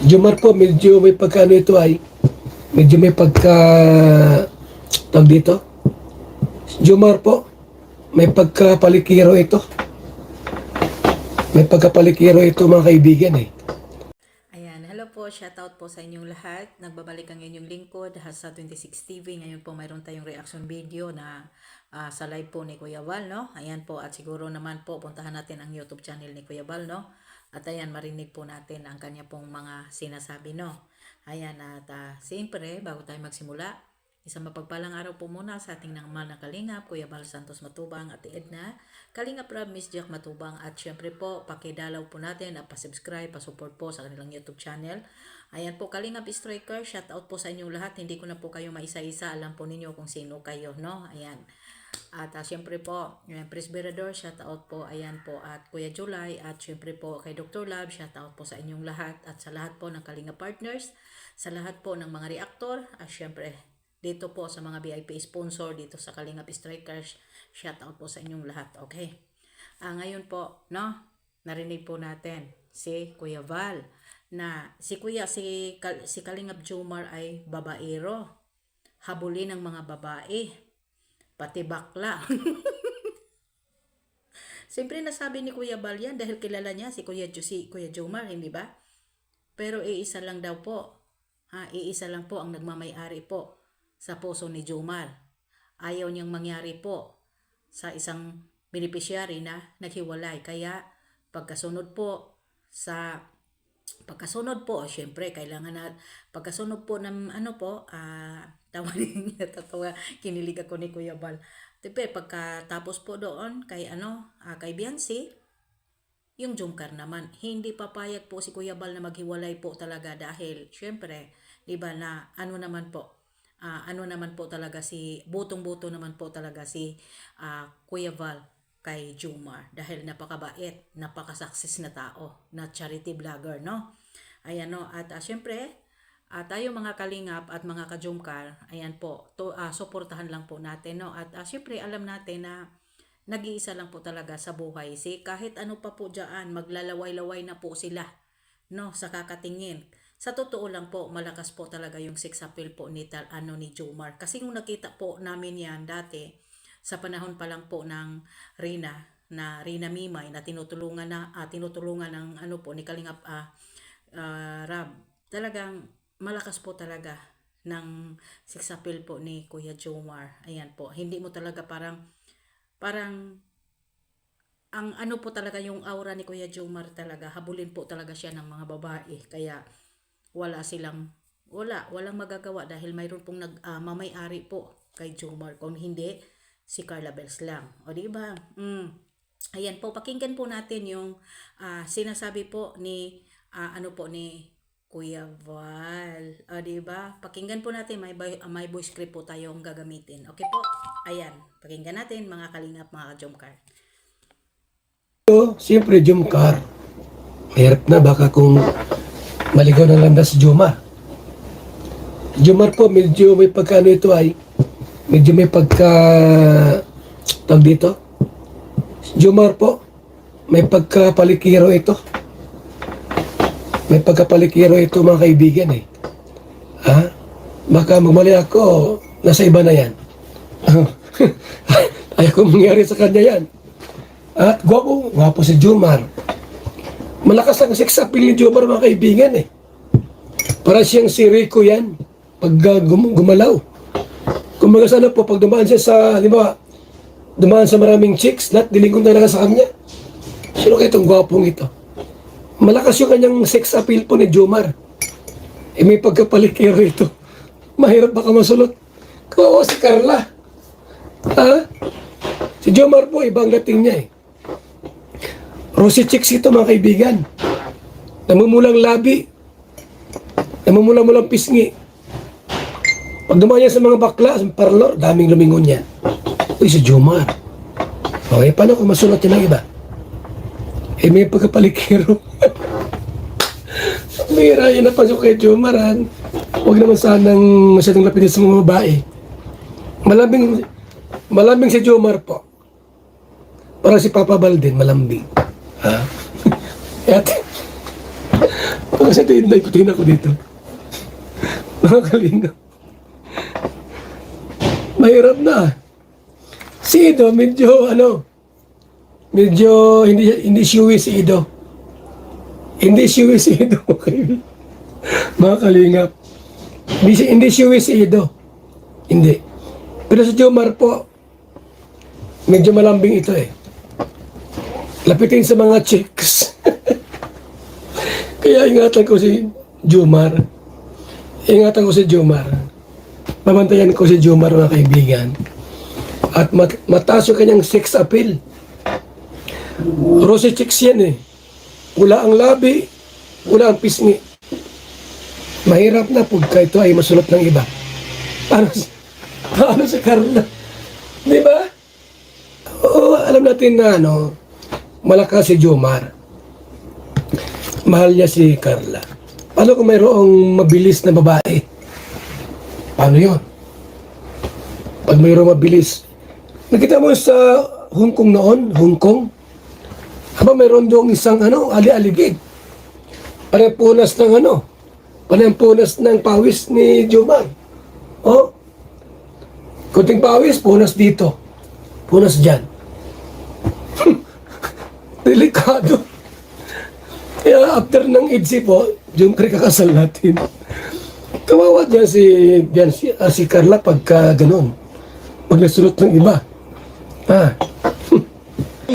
Jomar po, medyo may pagka ano ito ay, medyo may pagka, tawag dito. Jomar po, may pagkapalikiro ito. May pagkapalikiro ito mga kaibigan eh. Ayan, hello po, shoutout po sa inyong lahat. Nagbabalik ang inyong lingkod, Hasa 26 TV. Ngayon po mayroon tayong reaction video na sa live po ni Kuya Val, no? Ayan po, at siguro naman po, puntahan natin ang YouTube channel ni Kuya Val, no? At ayan, marinig po natin ang kanya pong mga sinasabi, no? Ayan, at siyempre, bago tayo magsimula, isang mapagpalang araw po muna sa ating mahal na Kalingap, Kuya Val Santos Matubang, Ate Edna, Kalingap Rab, Miss Jack Matubang, at syempre po, pakidalaw po natin at pa-subscribe, pa-support po sa kanilang YouTube channel. Ayan po, Kalingap Striker, shout out po sa inyong lahat. Hindi ko na po kayo maisa-isa, alam po ninyo kung sino kayo, no? Ayan. At syempre po, Presbyrador, shout out po, ayan po, at Kuya July, at syempre po kay Dr. Love, shout out po sa inyong lahat, at sa lahat po ng Kalingap Partners, sa lahat po ng mga reactor, at syempre, dito po sa mga VIP sponsor dito sa Kalingap Strikers, shout out po sa inyong lahat, okay? Ngayon po, no, narinig po natin si Kuya Val na si Kalingap Jomar ay babaero, habulin ng mga babae, pati bakla. Siyempre nasabi ni Kuya Val yan dahil kilala niya si Kuya Jomar, hindi ba? Pero iisa lang daw po, iisa lang po ang nagmamay-ari po sa puso ni Jomar. Ayaw niyang mangyari po sa isang beneficiary na naghiwalay. Kaya pagkasunod po, syempre kailangan na pagkasunod po ng tatawa, kinilig ako ni Kuya Val. Tipe, pagkatapos po doon kay kay Biancy, yung Jomcar naman, hindi papayag po si Kuya Val na maghiwalay po talaga dahil syempre, di ba na naman po talaga butong-buto naman po talaga si Kuya Val kay Jomar dahil napakabait, napaka-success na tao, na charity vlogger, no? Ayan, no, at syempre, tayo mga Kalingap at mga ka-Jomcar, ayan po, suportahan lang po natin, no? At syempre, alam natin na nag-iisa lang po talaga sa buhay. Kahit ano pa po dyan, maglalaway-laway na po sila, no, sa kakatingin. Sa totoo lang po, malakas po talaga yung sex appeal po ni Jomar. Kasi kung nakita po namin yan dati, sa panahon pa lang po ng Rina Mimay na tinutulungan ng ni Kalingap Rab. Talagang malakas po talaga ng sex appeal po ni Kuya Jomar. Ayan po, hindi mo talaga parang ang po talaga yung aura ni Kuya Jomar talaga, habulin po talaga siya ng mga babae. Kaya walang magagawa dahil mayroon pong nagmamay-ari po kay Jomar. Kung hindi, si Carla Bells lang. O diba? Ayan po, pakinggan po natin yung sinasabi po ni ni Kuya Val. O diba? Pakinggan po natin, may voice script po tayong gagamitin. Okay po? Ayan, pakinggan natin mga Kalingap, mga Jomcar. Siyempre Jomcar, mahirap na baka kung maligaw ng landas si Jomar. Jomar po, medyo may pagka ano ito ay, medyo may pagka, tawag dito. Jomar po, may pagkapalikiro ito. May pagkapalikiro ito mga kaibigan eh. Baka magmali ako, nasa iba na yan. Ayaw ko mangyari sa kanya yan. At gwapo si Jomar. Malakas ang sex appeal ni Jomar mga kaibigan eh. Para siyang si Rico yan, pag gumalaw. Kumbaga sana po, pag dumaan siya dumaan sa maraming chicks, lahat dilingkod talaga sa kanya. Sino kayo itong gwapong ito? Malakas yung kanyang sex appeal po ni Jomar. May pagkapalikiro ito. Mahirap baka masulot. Kawawa si Carla. Si Jomar po, ibang dating niya eh. Rosy chicks ito mga kaibigan. Namumulang labi. Namumulang pisngi. Pag dumaan niya sa mga bakla, sa parlor, daming lumingon niya. Uy, si Jomar. Okay, paano kung masulot niya ng iba? May pagkapalikiro. Mira, yun napasok kay Jomar. Huwag naman sanang masyadong lapitin sa mga babae. Malambing si Jomar po. Parang si Papa Val din, malambing. At Kasi tinday ko, tingnan ko dito. Mga kalinga. Mahirap na. Si Ido, medyo hindi siyuwi si Ido. Hindi siyuwi si Ido, mga kalingap. Hindi siyuwi si Ido. Hindi. Pero si Jomar po, medyo malambing ito eh. Lapitin sa mga chicks. Kaya ingatan ko si Jomar. Ingatan ko si Jomar. Mamantayan ko si Jomar, mga kaibigan. At mataas yung kanyang sex appeal. Rosy chicks yan eh. Wala ang labi, wala ang pisngi. Mahirap na pagka ito ay masulot ng iba. Paano si Carla? Di ba? Oo, alam natin na malakas si Jomar. Mahal niya si Carla. Paano kung mayroong mabilis na babae? Paano yun? Pag mayroong mabilis. Nakita mo sa Hong Kong noon, Hong Kong, mayroon doong isang ali-aligid. Parang punas ng pawis ni Jomar. Oh, kunting pawis, punas dito. Punas dyan. Delikado. Kaya after ng EDSI po, Jomar kakasal natin. Kawawa dyan si Carla pagka ganun. Pag nasulot ng iba.